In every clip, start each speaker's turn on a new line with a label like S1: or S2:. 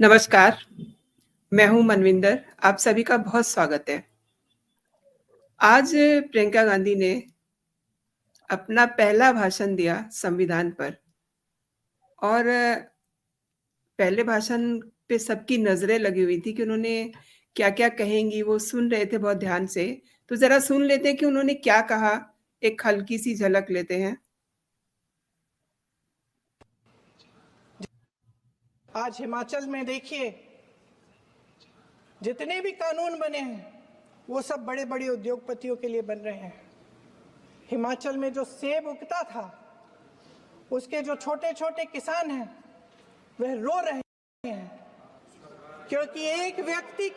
S1: नमस्कार, मैं हूँ मनविंदर, आप सभी का बहुत स्वागत है। आज प्रियंका गांधी ने अपना पहला भाषण दिया संविधान पर और पहले भाषण पे सबकी नज़रें लगी हुई थी कि उन्होंने क्या-क्या कहेंगी, वो सुन रहे थे बहुत ध्यान से। तो ज़रा सुन लेते हैं कि उन्होंने क्या कहा, एक हल्की-सी झलक लेते हैं।
S2: आज हिमाचल में देखिए, जितने भी कानून बने हैं वो सब बड़े बड़े उद्योगपतियों के लिए बन रहे हैं। हिमाचल में जो सेब उगता था, उसके जो छोटे छोटे किसान हैं वह रो रहे हैं, क्योंकि एक व्यक्ति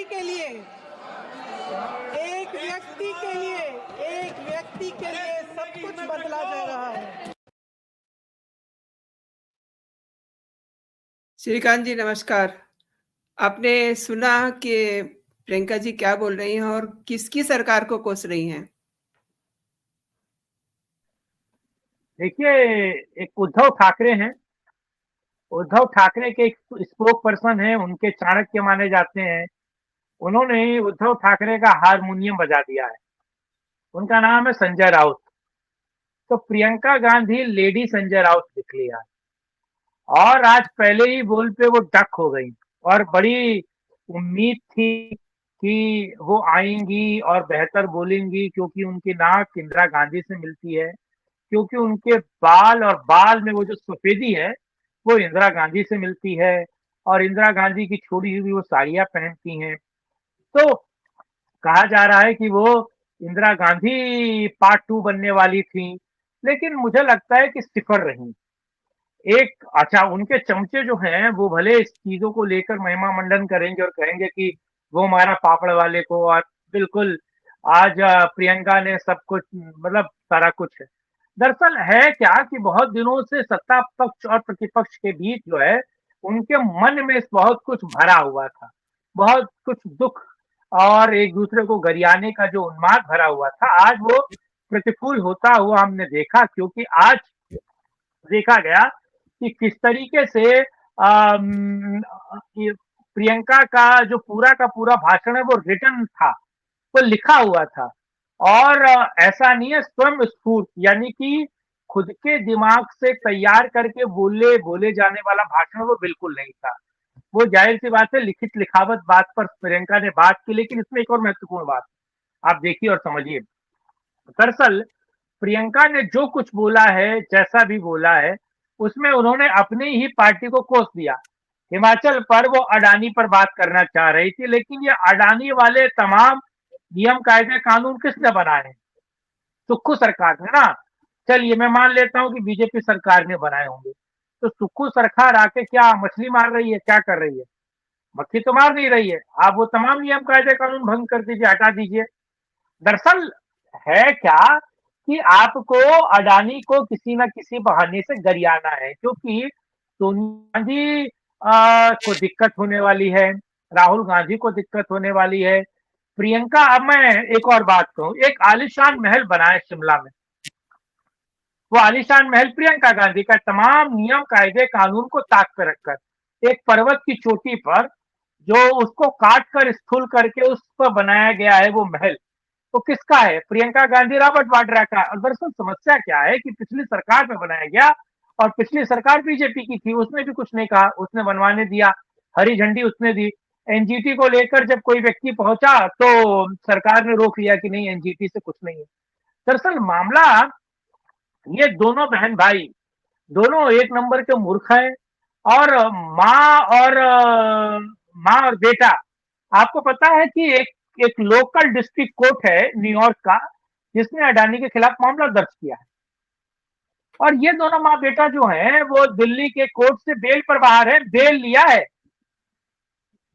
S2: के लिए सब कुछ बदला जा रहा है।
S1: श्रीकांत जी नमस्कार। आपने सुना कि प्रियंका जी क्या बोल रही हैं और किसकी सरकार को कोस रही हैं?
S3: देखिए, एक उद्धव ठाकरे हैं। उद्धव ठाकरे के एक स्पोक पर्सन है, उनके चाणक्य माने जाते हैं। उन्होंने उद्धव ठाकरे का हारमोनियम बजा दिया है। उनका नाम है संजय राउत। तो प्रियंका गांधी लेडी संजय राउत लिख लिया और आज पहले ही बोल पे वो डक हो गई और बड़ी उम्मीद थी कि वो आएंगी और बेहतर बोलेंगी, क्योंकि उनकी नाक इंदिरा गांधी से मिलती है, क्योंकि उनके बाल और बाल में वो जो सफेदी है वो इंदिरा गांधी से मिलती है और इंदिरा गांधी की छोड़ी हुई वो साड़ियां पहनती हैं। तो कहा जा रहा है कि वो इंदिरा गांधी पार्ट 2 बनने वाली थी, लेकिन मुझे लगता है कि सिफर रही। एक अच्छा, उनके चमचे जो हैं वो भले इस चीजों को लेकर महिमा मंडन करेंगे और कहेंगे कि वो हमारा पापड़ वाले को, और बिल्कुल आज प्रियंका ने सब कुछ, मतलब सारा कुछ है। दरअसल है क्या कि बहुत दिनों से सत्ता पक्ष और प्रतिपक्ष के बीच जो है, उनके मन में बहुत कुछ भरा हुआ था, बहुत कुछ दुख और एक दूसरे को गरियाने का जो उन्माद भरा हुआ था, आज वो प्रतिकूल होता हुआ हमने देखा। क्योंकि आज देखा गया कि किस तरीके से ये प्रियंका का जो पूरा का पूरा भाषण है वो रिटन था, वो लिखा हुआ था और ऐसा नहीं है स्वयं स्फूर्त, यानी कि खुद के दिमाग से तैयार करके बोले बोले जाने वाला भाषण वो बिल्कुल नहीं था। वो जाहिर सी बात है लिखित लिखावट बात पर प्रियंका ने बात की, लेकिन इसमें एक और महत्वपूर्ण बात आप देखिए और समझिए। दरअसल प्रियंका ने जो कुछ बोला है, जैसा भी बोला है, उसमें उन्होंने अपनी ही पार्टी को कोस दिया। हिमाचल पर वो अडानी पर बात करना चाह रही थी, लेकिन ये अडानी वाले तमाम नियम कायदे कानून किसने बनाए हैं? सुक्खू सरकार ने ना। चलिए मैं मान लेता हूं कि बीजेपी सरकार ने बनाए होंगे, तो सुक्खू सरकार आके क्या मछली मार रही है? क्या कर रही है? मक्खी तो मार नहीं रही है। आप वो तमाम नियम कायदे कानून भंग कर दीजिए, हटा दीजिए। दरअसल है क्या कि आपको अडानी को किसी ना किसी बहाने से गरियाना है, क्योंकि सोनिया गांधी को दिक्कत होने वाली है, राहुल गांधी को दिक्कत होने वाली है, प्रियंका। अब मैं एक और बात कहूं, एक आलिशान महल बना है शिमला में। वो आलिशान महल प्रियंका गांधी का, तमाम नियम कायदे कानून को ताक पर रखकर एक पर्वत की चोटी पर, जो उसको काट कर स्थूल करके उस पर बनाया गया है वो महल, तो किसका है? प्रियंका गांधी रॉबर्ट वाड्रा का। और दरअसल समस्या क्या है कि पिछली सरकार में बनाया गया और पिछली सरकार बीजेपी की थी, उसने भी कुछ नहीं कहा, उसने बनवाने दिया, हरी झंडी उसने दी। एनजीटी को लेकर जब कोई व्यक्ति पहुंचा तो सरकार ने रोक लिया कि नहीं, एनजीटी से कुछ नहीं है। दरअसल मामला, ये दोनों बहन भाई दोनों एक नंबर के मूर्ख हैं। और माँ और माँ और बेटा, आपको पता है कि एक लोकल डिस्ट्रिक्ट कोर्ट है न्यूयॉर्क का, जिसने अडानी के खिलाफ मामला दर्ज किया है। और ये दोनों माँ बेटा जो हैं वो दिल्ली के कोर्ट से बेल पर बाहर है, बेल लिया है।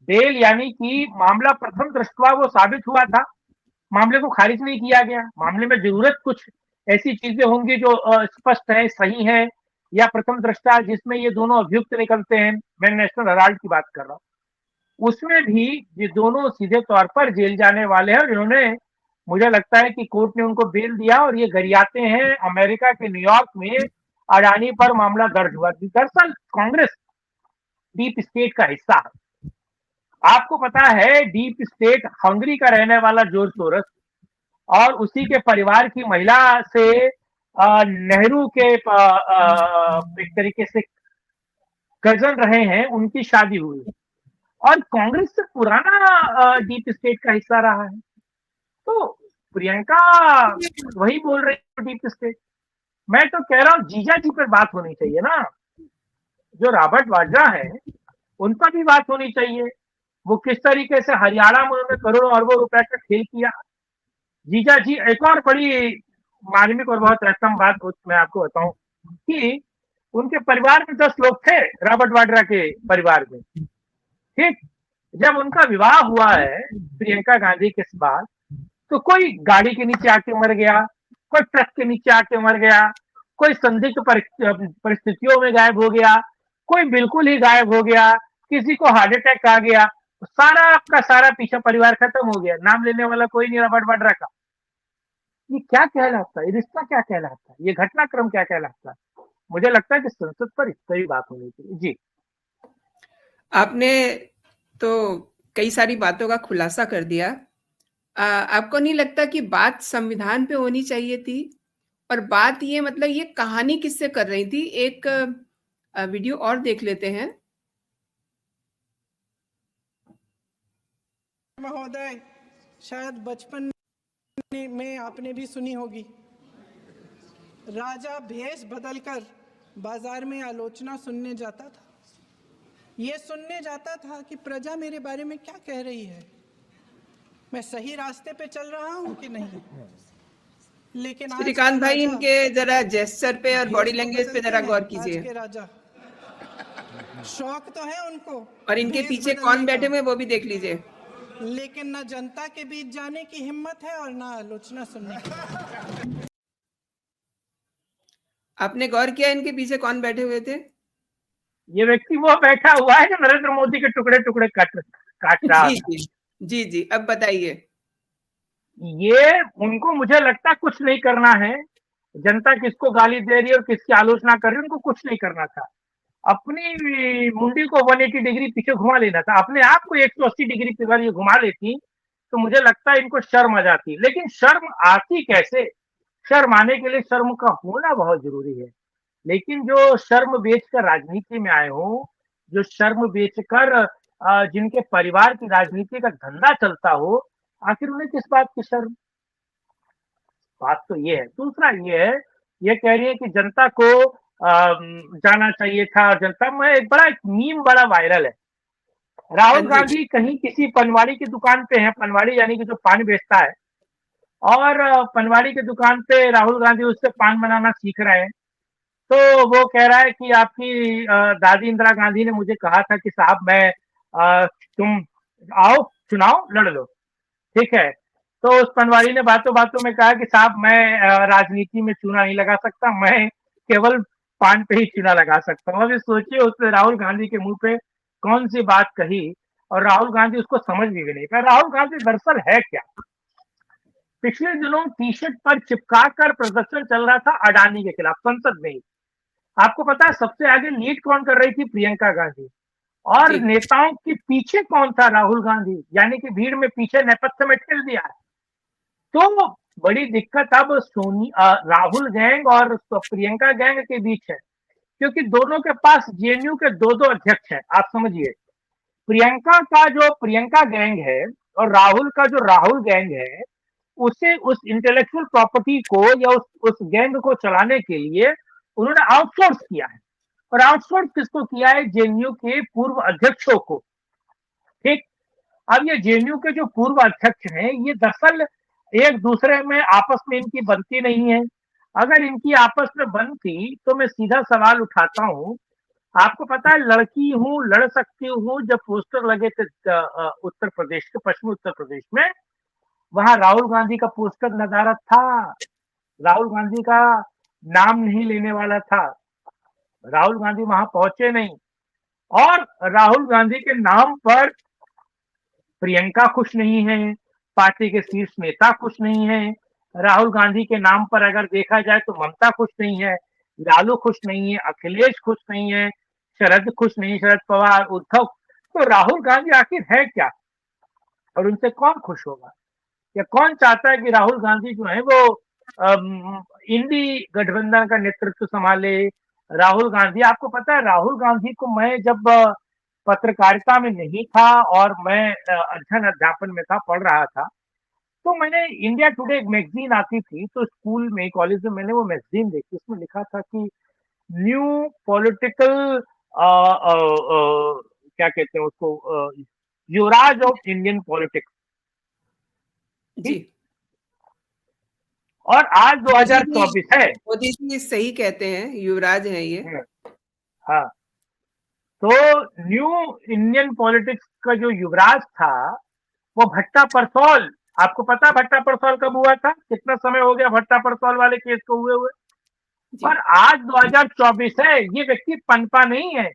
S3: बेल यानी कि मामला प्रथम दृष्टया वो साबित हुआ था, मामले को खारिज नहीं किया गया। मामले में जरूरत कुछ ऐसी चीजें होंगी जो स्पष्ट है, सही है, या प्रथम दृष्टा जिसमें ये दोनों अभियुक्त निकलते हैं, मैं नेशनल हेराल्ड की बात कर रहा हूँ, उसमें भी ये दोनों सीधे तौर पर जेल जाने वाले हैं। और इन्होंने, मुझे लगता है कि कोर्ट ने उनको बेल दिया और ये गरियाते हैं अमेरिका के न्यूयॉर्क में अडानी पर मामला दर्ज हुआ। दरअसल कांग्रेस डीप स्टेट का हिस्सा है। आपको पता है डीप स्टेट हंगरी का रहने वाला जॉर्ज सोरोस और उसी के परिवार की महिला से नेहरू के एक तरीके से कजन रहे हैं, उनकी शादी हुई और कांग्रेस से पुराना डीप स्टेट का हिस्सा रहा है। तो प्रियंका वही बोल रही है डीप स्टेट। मैं तो कह रहा हूँ जीजा जी पर बात होनी चाहिए ना, जो रॉबर्ट वाड्रा है उन पर भी बात होनी चाहिए। वो किस तरीके से हरियाणा में उन्होंने करोड़ों अरबों रुपए का खेल किया। जीजा जी एक और बड़ी मार्मिक और बहुत रहस्यम बात मैं आपको बताऊं कि उनके परिवार में 10 लोग थे, रॉबर्ट वाड्रा के परिवार में। ठीक, जब उनका विवाह हुआ है प्रियंका गांधी के बाद, तो कोई गाड़ी के नीचे आके मर गया, कोई ट्रक के नीचे आके मर गया, कोई संदिग्ध परिस्थितियों में गायब हो गया, कोई बिल्कुल ही गायब हो गया, किसी को हार्ट अटैक आ गया, सारा का सारा पीछा परिवार खत्म हो गया, नाम लेने वाला कोई नहीं रॉबर्ट वाड्रा का। ये क्या कहलाता है, ये रिश्ता क्या कहलाता है, ये घटनाक्रम क्या कहलाता है? मुझे लगता है कि संसद पर इस पर ही बात होनी चाहिए। जी,
S1: आपने तो कई सारी बातों का खुलासा कर दिया। आपको नहीं लगता कि बात संविधान पे होनी चाहिए थी? और बात ये मतलब ये कहानी किससे कर रही थी? एक वीडियो और देख लेते हैं।
S2: महोदय, शायद बचपन में आपने भी सुनी होगी, राजा भेष बदलकर बाजार में आलोचना सुनने जाता था। ये सुनने जाता था कि प्रजा मेरे बारे में क्या कह रही है, मैं सही रास्ते पे चल रहा हूँ कि नहीं। लेकिन आज
S1: श्रीकांत
S2: के
S1: भाई,
S2: राजा
S1: इनके जरा जेस्चर पे और बॉडी लैंग्वेज पे जरा गौर
S2: आज
S1: कीजिए।
S2: के राजा शौक तो है उनको
S1: और इनके
S2: भेष
S1: पीछे
S2: बदलने
S1: कौन बैठे
S2: का,
S1: हुए हैं वो भी देख लीजिए।
S2: लेकिन न जनता के बीच जाने की हिम्मत है और न आलोचना सुनने की।
S1: आपने गौर किया इनके पीछे कौन बैठे हुए थे?
S3: ये व्यक्ति वो बैठा हुआ है जो नरेंद्र मोदी के टुकड़े टुकड़े काट रहा
S1: जी,
S3: था।
S1: जी। जी, जी। अब बताइए।
S3: ये उनको मुझे लगता है कुछ नहीं करना है, जनता किसको गाली दे रही है और किसकी आलोचना कर रही है उनको कुछ नहीं करना था। अपनी मुंडी को 180 डिग्री पीछे घुमा लेना था, अपने आप को 180 डिग्री अगर ये घुमा लेती तो मुझे लगता है इनको शर्म आ जाती। लेकिन शर्म आती कैसे? शर्म आने के लिए शर्म का होना बहुत जरूरी है। लेकिन जो शर्म बेचकर राजनीति में आए हो, जो शर्म बेचकर जिनके परिवार की राजनीति का धंधा चलता हो, आखिर उन्हें किस बात की शर्म? बात तो ये है। दूसरा ये है, ये कह रही है कि जनता को जाना चाहिए था। जनता में एक मीम बड़ा वायरल है।
S1: हाँ
S3: राहुल
S1: जी।
S3: गांधी कहीं किसी पनवाड़ी की दुकान पे है, पनवाड़ी यानी कि जो पान बेचता है, और पनवाड़ी की दुकान पे राहुल गांधी उससे पान बनाना सीख रहे हैं। तो वो कह रहा है कि आपकी दादी इंदिरा गांधी ने मुझे कहा था कि साहब मैं तुम आओ चुनाव लड़ लो, ठीक है। तो उस पनवाड़ी ने बातों बातों में कहा कि साहब मैं राजनीति में चूना नहीं लगा सकता, मैं केवल पान पे ही चूना लगा सकता हूँ। अभी सोचिए उसने राहुल गांधी के मुंह पे कौन सी बात कही और राहुल गांधी उसको समझ भी नहीं पाया। राहुल गांधी दरअसल है क्या? पिछले दिनों टी शर्ट पर चिपका कर प्रदर्शन चल रहा था अडानी के खिलाफ संसद में ही। आपको पता है सबसे आगे लीड कौन कर रही थी? प्रियंका गांधी। और
S1: जी।
S3: नेताओं के पीछे कौन था? राहुल गांधी। यानी कि भीड़ में पीछे नेपथ्य में ठेल दिया है। तो बड़ी दिक्कत अब राहुल गैंग और प्रियंका गैंग के बीच है, क्योंकि दोनों के पास जेएनयू के दो अध्यक्ष हैं। आप समझिए, प्रियंका का जो प्रियंका गैंग है और राहुल का जो राहुल गैंग है, उसे उस इंटेलेक्चुअल प्रॉपर्टी को या उस गैंग को चलाने के लिए उन्होंने आउटसोर्स किया है। और आउटसोर्स किसको किया है? जेएनयू के पूर्व अध्यक्षों को। ठीक, अब ये जेएनयू के जो पूर्व अध्यक्ष हैं, ये दरअसल एक दूसरे में आपस में इनकी बनती नहीं है। अगर इनकी आपस में बनती तो मैं सीधा सवाल उठाता हूं, आपको पता है लड़की हूं लड़ सकती हूं जब पोस्टर लगे थे उत्तर प्रदेश के, पश्चिमी उत्तर प्रदेश में, वहां राहुल गांधी का पोस्टर नजारत था। राहुल गांधी का नाम नहीं लेने वाला था, राहुल गांधी वहां पहुंचे नहीं। और राहुल गांधी के नाम पर प्रियंका खुश नहीं है, पार्टी के शीर्ष नेता खुश नहीं है। राहुल गांधी के नाम पर अगर देखा जाए तो ममता खुश नहीं है, लालू खुश नहीं है, अखिलेश खुश नहीं है, शरद खुश नहीं, शरद पवार, उद्धव, तो राहुल गांधी आखिर है क्या? और उनसे कौन खुश होगा? या कौन चाहता है कि राहुल गांधी जो है वो इंडी गठबंधन का नेतृत्व संभाले? राहुल गांधी, आपको पता है राहुल गांधी को मैं जब पत्रकारिता में नहीं था और मैं अध्ययन अध्यापन में था, पढ़ रहा था, तो मैंने इंडिया टुडे एक मैगजीन आती थी, तो स्कूल में, कॉलेज में मैंने वो मैगजीन देखी। उसमें लिखा था कि न्यू पॉलिटिकल क्या कहते हैं उसको, युवराज ऑफ इंडियन पॉलिटिक्स।
S1: जी।
S3: और आज
S1: मोदी जी
S3: 2024 है।
S1: मोदी जी सही कहते हैं, युवराज हैं ये।
S3: हाँ, तो न्यू इंडियन पॉलिटिक्स का जो युवराज था वो भट्टा परसौल। आपको पता है भट्टा परसौल कब हुआ था? कितना समय हो गया भट्टा परसौल वाले केस को हुए हुए?
S1: जी।
S3: और आज 2024 है, ये व्यक्ति पनपा नहीं है।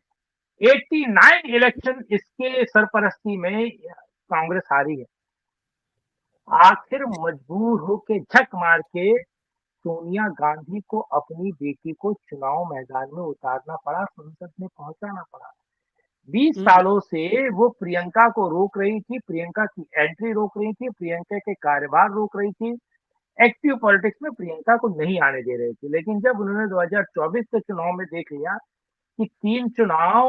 S3: 89 इलेक्शन इसके सरपरस्ती में कांग्रेस हारी है। आखिर मजबूर होके झक मार के सोनिया गांधी को अपनी बेटी को चुनाव मैदान में उतारना पड़ा, संसद में पहुंचाना पड़ा। 20 सालों से वो प्रियंका को रोक रही थी, प्रियंका की एंट्री रोक रही थी, प्रियंका के कार्यभार रोक रही थी, एक्टिव पॉलिटिक्स में प्रियंका को नहीं आने दे रहे थे। लेकिन जब उन्होंने 2024 के चुनाव में देख लिया कि 3 चुनाव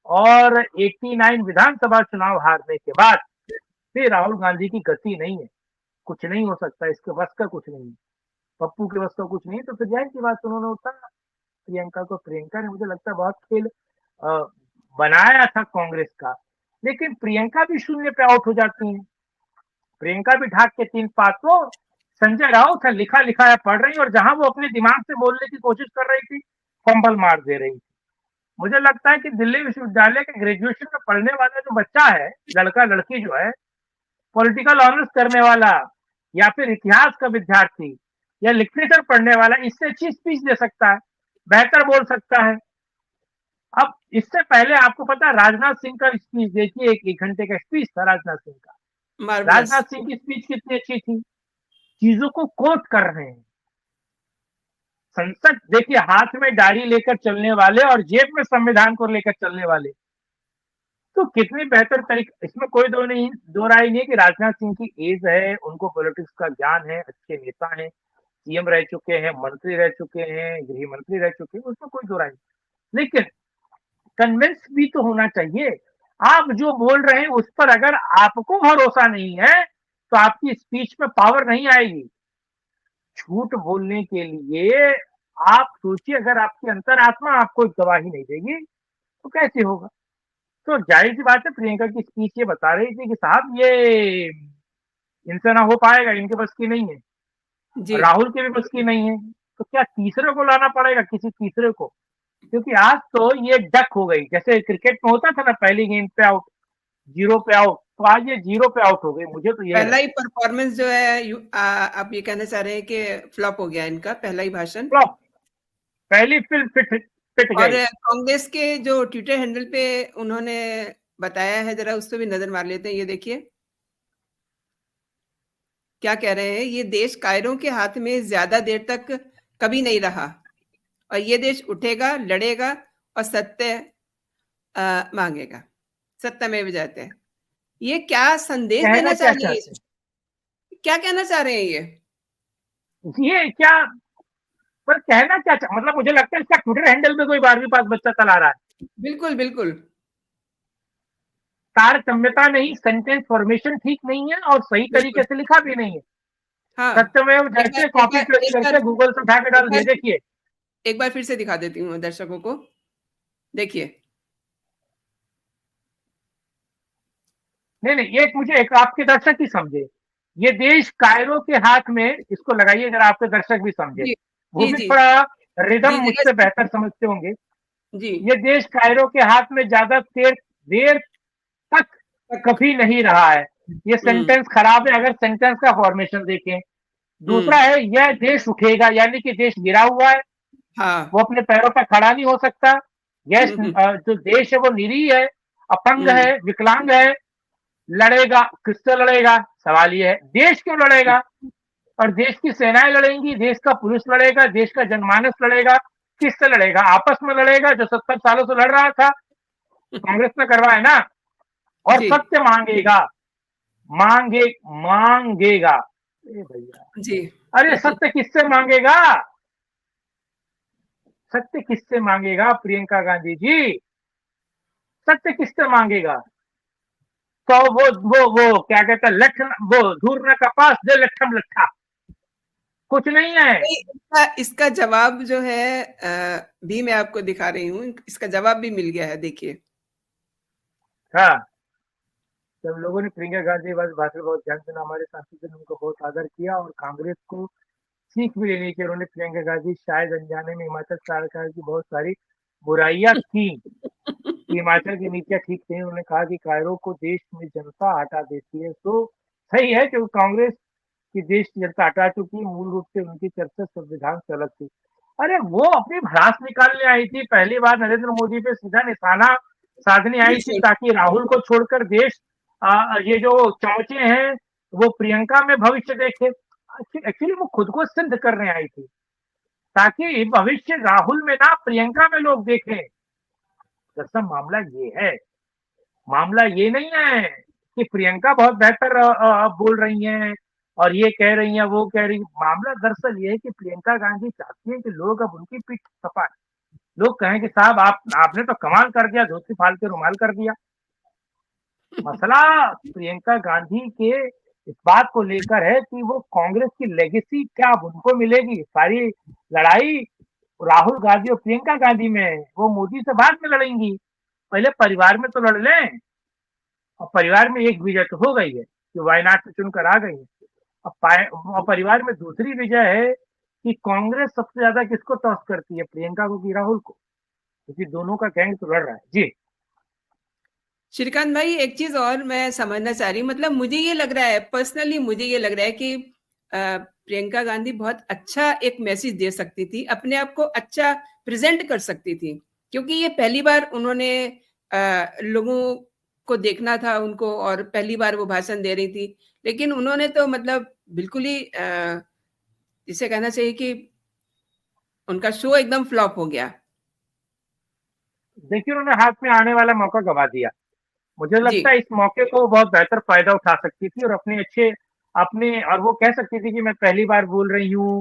S3: और 89 विधानसभा चुनाव हारने के बाद फिर राहुल गांधी की गति नहीं है, कुछ नहीं हो सकता, इसके बस का कुछ नहीं है, पप्पू के बस का कुछ नहीं, तो फिर जाहिर सी बात उन्होंने उतारा प्रियंका को। प्रियंका ने, मुझे लगता है, बहुत खेल बनाया था कांग्रेस का, लेकिन प्रियंका भी शून्य पे आउट हो जाती है। प्रियंका भी ढाक के 3 पात, वो संजय राउत है, लिखा लिखा है पढ़ रही, और जहां वो अपने दिमाग से बोलने की कोशिश कर रही थी, फंबल मार दे रही थी। मुझे लगता है कि दिल्ली विश्वविद्यालय के ग्रेजुएशन में पढ़ने वाला जो बच्चा है, लड़का लड़की जो है, पॉलिटिकल ऑनर्स करने वाला या फिर इतिहास का विद्यार्थी या लिटरेचर पढ़ने वाला, इससे अच्छी स्पीच दे सकता है, बेहतर बोल सकता है। अब इससे पहले आपको पता है राजनाथ सिंह का स्पीच देखिए, एक घंटे का स्पीच था राजनाथ सिंह का।
S1: मार्वलस।
S3: राजनाथ सिंह की स्पीच कितनी अच्छी थी, चीजों को कोट कर रहे हैं। संसद देखिए, हाथ में डायरी लेकर चलने वाले और जेब में संविधान को लेकर चलने वाले, तो कितनी बेहतर तरीके। इसमें कोई दो राय नहीं है कि राजनाथ सिंह की एज है, उनको पॉलिटिक्स का ज्ञान है, अच्छे नेता हैं, सीएम रह चुके हैं, मंत्री रह चुके हैं, गृह मंत्री रह चुके हैं, उसमें कोई दो राय नहीं। लेकिन कन्विंस भी तो होना चाहिए। आप जो बोल रहे हैं उस पर अगर आपको भरोसा नहीं है तो आपकी स्पीच में पावर नहीं आएगी। झूठ बोलने के लिए आप सोचिए, अगर आपकी अंतरात्मा आपको गवाही नहीं देगी तो कैसे होगा? तो जाहिर सी बात है, प्रियंका की स्पीच ये बता रही थी कि साहब ये इनसे ना हो पाएगा, इनके बस की नहीं है,
S1: जी।
S3: राहुल के भी बस की नहीं है, तो क्या तीसरे को लाना पड़ेगा, किसी तीसरे को? क्योंकि आज तो ये डक हो गई, जैसे क्रिकेट में होता था ना, पहली गेंद पे आउट, 0 पे आउट, तो आज ये 0 पे आउट हो गई। मुझे तो ये
S1: पहला ही परफॉर्मेंस जो है, आप ये कहना चाह रहे हैं कि फ्लॉप हो गया इनका पहला ही भाषण।
S3: फ्लॉप, पहली फिल्म पिट
S1: और
S3: गई।
S1: कांग्रेस के जो ट्विटर हैंडल पे उन्होंने बताया है, जरा उस पर भी नजर मार लेते हैं। ये देखिए क्या कह रहे हैं, ये देश कायरों के हाथ में ज्यादा देर तक कभी नहीं रहा और ये देश उठेगा, लड़ेगा और सत्य मांगेगा, सत्यमेव जयते। ये क्या संदेश देना चाह रही है, क्या कहना चाह रहे हैं
S3: ये क्या, पर कहना क्या मतलब, मुझे लगता है इसका ट्विटर हैंडल में कोई 12वीं पास बच्चा चला रहा है।
S1: बिल्कुल बिल्कुल।
S3: तारतम्यता नहीं, सेंटेंस फॉर्मेशन ठीक नहीं है और सही तरीके से लिखा भी नहीं है।
S1: हाँ,
S3: सत्यमेव जैसे कॉपी पेस्ट करके गूगल से उठा के डाल दिए। देखिए
S1: एक बार फिर से दिखा देती हूँ दर्शकों को, देखिए।
S3: नहीं, एक मुझे एक आपके दर्शक ही समझे, ये देश कायरों के हाथ में, इसको लगाइए अगर आपके दर्शक भी समझे, वो भी थोड़ा रिदम मुझसे बेहतर समझते होंगे।
S1: जी।
S3: ये देश कायरों के हाथ में ज्यादा देर तक कभी नहीं रहा है। ये सेंटेंस खराब है अगर सेंटेंस का फॉर्मेशन देखें। दूसरा है, यह देश उठेगा, यानी कि देश गिरा हुआ है।
S1: हाँ।
S3: वो अपने पैरों पर खड़ा नहीं हो सकता। यह जो देश है वो निरीह है, अपंग है, विकलांग है। लड़ेगा, किससे लड़ेगा? सवाल ये है, देश क्यों लड़ेगा? और देश की सेनाएं लड़ेंगी, देश का पुलिस लड़ेगा, देश का जनमानस लड़ेगा, किससे लड़ेगा? आपस में लड़ेगा, जो 70 सालों से लड़ रहा था, कांग्रेस ने करवाया ना। और
S1: जी,
S3: सत्य मांगेगा, मांगे मांगेगा। ए भैया,
S1: जी।
S3: अरे सत्य किससे मांगेगा? सत्य किससे मांगेगा प्रियंका गांधी जी? सत्य किससे मांगेगा? तो वो क्या कहते हैं, लठ वो धूर न कपास दे लठम लट्ठा, कुछ नहीं है।
S1: नहीं, इसका इसका जवाब जो है भी मैं आपको दिखा रही हूँ, इसका जवाब भी मिल गया है, देखिए।
S3: हाँ, जब लोगों ने प्रियंका गांधी बस भाषण बहुत ध्यान से, हमारे सांसद ने उनको बहुत आदर किया और कांग्रेस को सीख भी लेनी चाहिए। उन्होंने प्रियंका गांधी शायद अनजाने में हिमाचल सरकार की बहुत सारी बुराइयां की, हिमाचल की नीतियां ठीक थी। उन्होंने कहा कि कायरों को देश में जनता हटा देती है, तो सही है कि कांग्रेस की देश की जनता हटा चुकी है। मूल रूप से उनकी चर्चा संविधान से अलग थी। अरे वो अपनी भड़ास निकालने आई थी, पहली बार नरेंद्र मोदी पे सीधा निशाना साधने आई थी,
S1: बिल्कुल।
S3: ताकि राहुल को छोड़कर देश ये जो चमचे हैं वो प्रियंका में भविष्य देखे। एक्चुअली वो खुद को सिद्ध करने आई थी, ताकि भविष्य राहुल में ना प्रियंका में लोग देखें। दरअसल मामला ये है, मामला ये नहीं है कि प्रियंका बहुत बेहतर बोल रही हैं और ये कह रही हैं वो कह रही। मामला दरअसल ये है कि प्रियंका गांधी चाहती है कि लोग अब उनकी पीठ थपथपाएं, लोग कहें कि साहब आपने तो कमाल कर दिया, धोती फाल के रुमाल कर दिया। मसला प्रियंका गांधी के इस बात को लेकर है कि वो कांग्रेस की लेगेसी क्या अब उनको मिलेगी। सारी लड़ाई राहुल गांधी और प्रियंका गांधी में है, वो मोदी से बाद में लड़ेंगी। पहले परिवार में तो लड़ लें, और परिवार में एक विजय तो हो गई है कि वायनाड से चुनकर आ गई है। अब परिवार में दूसरी विजय है कि कांग्रेस सबसे ज्यादा किसको टॉस करती है, प्रियंका को कि राहुल को, क्योंकि दोनों का गैंग तो लड़ रहा है जी।
S1: श्रीकांत भाई, एक चीज़ और मैं समझना चाह रही हूँ, मतलब मुझे ये लग रहा है, पर्सनली मुझे ये लग रहा है कि प्रियंका गांधी बहुत अच्छा एक मैसेज दे सकती थी, अपने आप को अच्छा प्रेज़ेंट कर सकती थी। क्योंकि ये पहली बार उन्होंने लोगों को देखना था उनको, और पहली बार वो भाषण दे रही थी। लेकिन उन्होंने तो मतलब बिल्कुल ही जिसे कहना चाहिए कि उनका शो एकदम फ्लॉप हो गया।
S3: देखिए, उन्होंने हाथ में आने वाला मौका गवा दिया। मुझे
S1: जी।
S3: लगता है इस मौके को वो बहुत बेहतर फायदा उठा सकती थी और और वो कह सकती थी कि मैं पहली बार बोल रही हूँ,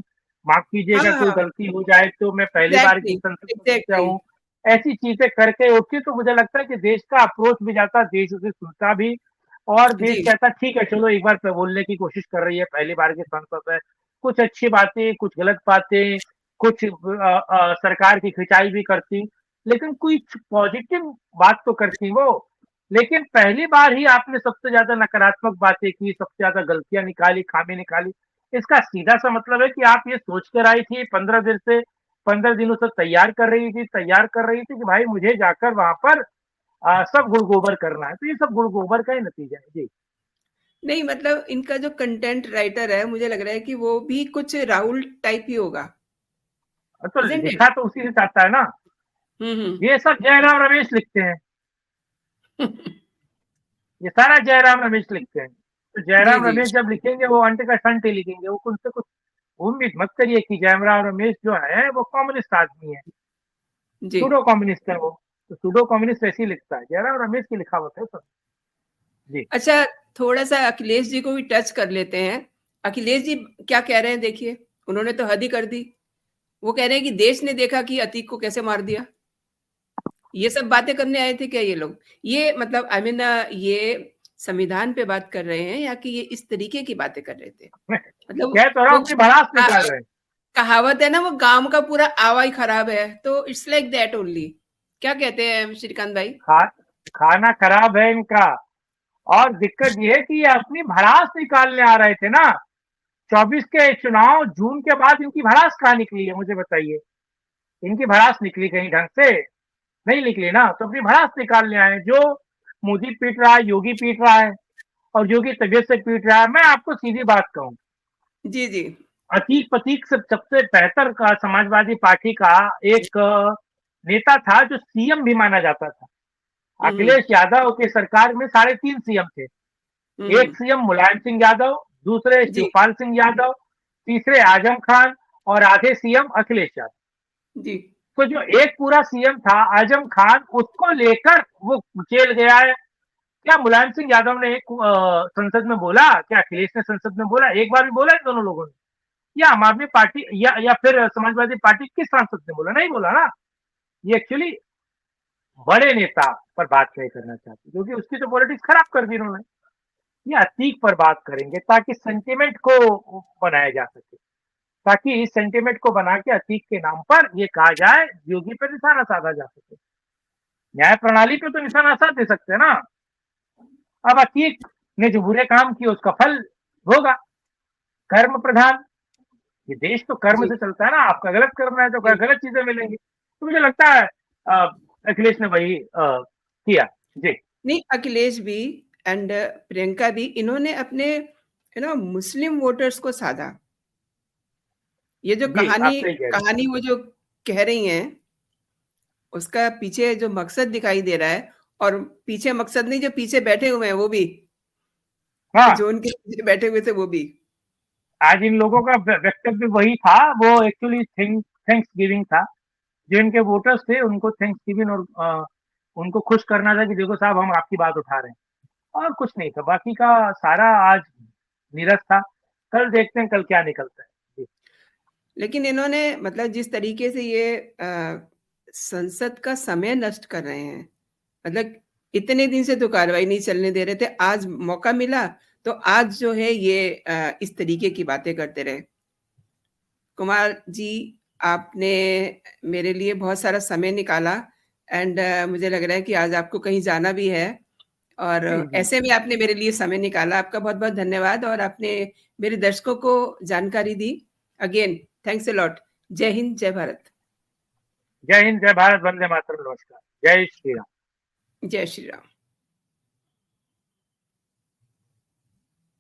S3: माफ
S1: हाँ,
S3: कीजिएगा कोई
S1: हाँ।
S3: गलती हो जाए तो, मैं पहली बार की
S1: एग्ज़ैक्टली,
S3: संसद सदस्य
S1: एग्ज़ैक्टली।
S3: हूँ। ऐसी चीजें करके उठती तो मुझे लगता है कि देश का अप्रोच भी जाता, देश उसे सुनता भी, और देश
S1: जी,
S3: कहता ठीक है चलो एक बार बोलने की कोशिश कर रही है, पहली बार की सांसद है, कुछ अच्छी बातें कुछ गलत बातें, कुछ सरकार की खिंचाई भी करती, लेकिन कुछ पॉजिटिव बात तो करती वो। लेकिन पहली बार ही आपने सबसे ज्यादा नकारात्मक बातें की, सबसे ज्यादा गलतियां निकाली, खामी निकाली। इसका सीधा सा मतलब है कि आप ये सोच कर आई थी, 15 दिनों से तैयार कर रही थी कि भाई मुझे जाकर वहां पर सब गुड़ गोबर करना है। तो ये सब गुड़ गोबर का ही नतीजा है जी।
S1: नहीं मतलब इनका जो कंटेंट राइटर है, मुझे लग रहा है कि वो भी कुछ राहुल टाइप ही होगा,
S3: तो
S1: इज़न्ट इट?
S3: लिखा तो उसी से चाहता है ना,
S1: हुँ, हुँ।
S3: ये सब जयराम रमेश लिखते हैं, ये सारा जयराम रमेश लिखते हैं। तो
S1: जी,
S3: जयराम
S1: जी।
S3: रमेश जब लिखेंगे वो अंट का संट ही लिखेंगे, वो उनसे कुछ उम्मीद मत करिए कि जयराम रमेश जो है वो कम्युनिस्ट आदमी है,
S1: जी।
S3: सूडो कम्युनिस्ट है वो। तो सूडो कम्युनिस्ट ऐसे ही लिखता है, जयराम रमेश की लिखावट है सब जी।
S1: अच्छा, थोड़ा-सा अखिलेश जी को भी टच कर लेते हैं। अखिलेश जी क्या कह रहे हैं देखिए, उन्होंने तो हद ही कर दी। वो कह रहे हैं कि देश ने देखा कि अतीक को कैसे मार दिया। ये सब बातें करने आए थे क्या ये लोग? ये मतलब आई मीन ये संविधान पे बात कर रहे हैं या कि ये इस तरीके की बातें कर रहे थे? मतलब
S3: कह तो रहा हूँ
S1: वो
S3: अपनी भड़ास
S1: अ
S3: निकाल रहे हैं।
S1: कहावत है ना, वो गाँव का पूरा आवा ही खराब है, तो इट्स लाइक दैट ओनली। क्या कहते हैं श्रीकांत भाई?
S3: खा खाना खराब है इनका। और दिक्कत ये है कि ये अपनी भड़ास निकालने आ रहे थे ना। 24 के चुनाव जून के बाद इनकी भड़ास कहाँ निकली है मुझे बताइए। इनकी भड़ास निकली कहीं ढंग से नहीं निकली ना, तो अपनी भड़ास निकालने आए। जो मोदी पीट रहा है, योगी पीट रहा है, और योगी तबियत से पीट रहा है। मैं आपको सीधी बात कहूं,
S1: जी, जी।
S3: अतीक प्रतीक से सबसे बेहतर का समाजवादी पार्टी का एक नेता था जो सीएम भी माना जाता था।
S1: हुँ, हुँ।
S3: अखिलेश यादव की सरकार में 3.5 सीएम थे।
S1: हुँ,
S3: एक
S1: हुँ।
S3: सीएम मुलायम सिंह यादव, दूसरे
S1: जी,
S3: शिवपाल सिंह यादव, तीसरे आजम खान, और आधे सीएम अखिलेश यादव।
S1: जी।
S3: तो जो एक पूरा सीएम था आजम खान, उसको लेकर वो जेल गया है। क्या मुलायम सिंह यादव ने एक संसद में बोला, क्या अखिलेश ने संसद में बोला, एक बार भी बोला इन दोनों लोगों ने, या आम आदमी पार्टी या फिर समाजवादी पार्टी किस सांसद ने बोला? नहीं बोला ना। ये एक्चुअली बड़े नेता पर बात नहीं करना चाहते, क्योंकि उसकी तो पॉलिटिक्स खराब कर दी उन्होंने। ये अतीक पर बात करेंगे ताकि सेंटिमेंट को बनाया जा सके, ताकि इस सेंटिमेंट को बना के अतीक के नाम पर ये कहा जाए योगी पर निशाना साधा जा सके। न्याय प्रणाली पे तो निशाना साध दे सकते हैं ना। अब अतीक ने जो बुरे काम किए उसका फल होगा। कर्म प्रधान, ये देश तो कर्म
S1: जी,
S3: से चलता है ना। आपका गलत करना है तो
S1: जी।
S3: गलत चीजें मिलेंगी। तो मुझे लगता है अखिलेश ने वही किया। जी।
S1: नहीं, अखिलेश भी एंड प्रियंका भी, इन्होंने अपने मुस्लिम वोटर्स को साधा। ये जो
S3: जी, आप
S1: कहानी
S3: सही कह रहे हैं।
S1: कहानी वो जो कह रही हैं, उसका पीछे जो मकसद दिखाई दे रहा है, और पीछे मकसद नहीं, जो पीछे बैठे हुए हैं वो भी,
S3: हाँ,
S1: जो उनके पीछे बैठे हुए थे वो भी।
S3: आज इन लोगों का वक्तव्य वही था। वो एक्चुअली थैंक्स गिविंग था। जो इनके वोटर्स थे उनको थैंक्स गिविंग और उनको खुश करना था कि देखो साहब हम आपकी बात उठा रहे हैं, और कुछ नहीं था। बाकी का सारा आज नीरस था। कल देखते हैं कल क्या निकलता है। जी।
S1: लेकिन इन्होंने मतलब जिस तरीके से ये संसद का समय नष्ट कर रहे हैं, मतलब इतने दिन से तो कार्रवाई नहीं चलने दे रहे थे, आज मौका मिला तो आज जो है ये इस तरीके की बातें करते रहे। कुमार जी, आपने मेरे लिए बहुत सारा समय निकाला, एंड मुझे लग रहा है कि आज आपको कहीं जाना भी है, और
S3: जी, जी।
S1: ऐसे में आपने मेरे लिए समय निकाला। आपका बहुत-बहुत धन्यवाद, और आपने मेरे दर्शकों को जानकारी दी। Again thanks a lot. जय हिंद, जय भारत।
S3: जय हिंद, जय भारत, वंदे मातरम, नमस्कार। जय श्री राम।
S1: जय श्री राम।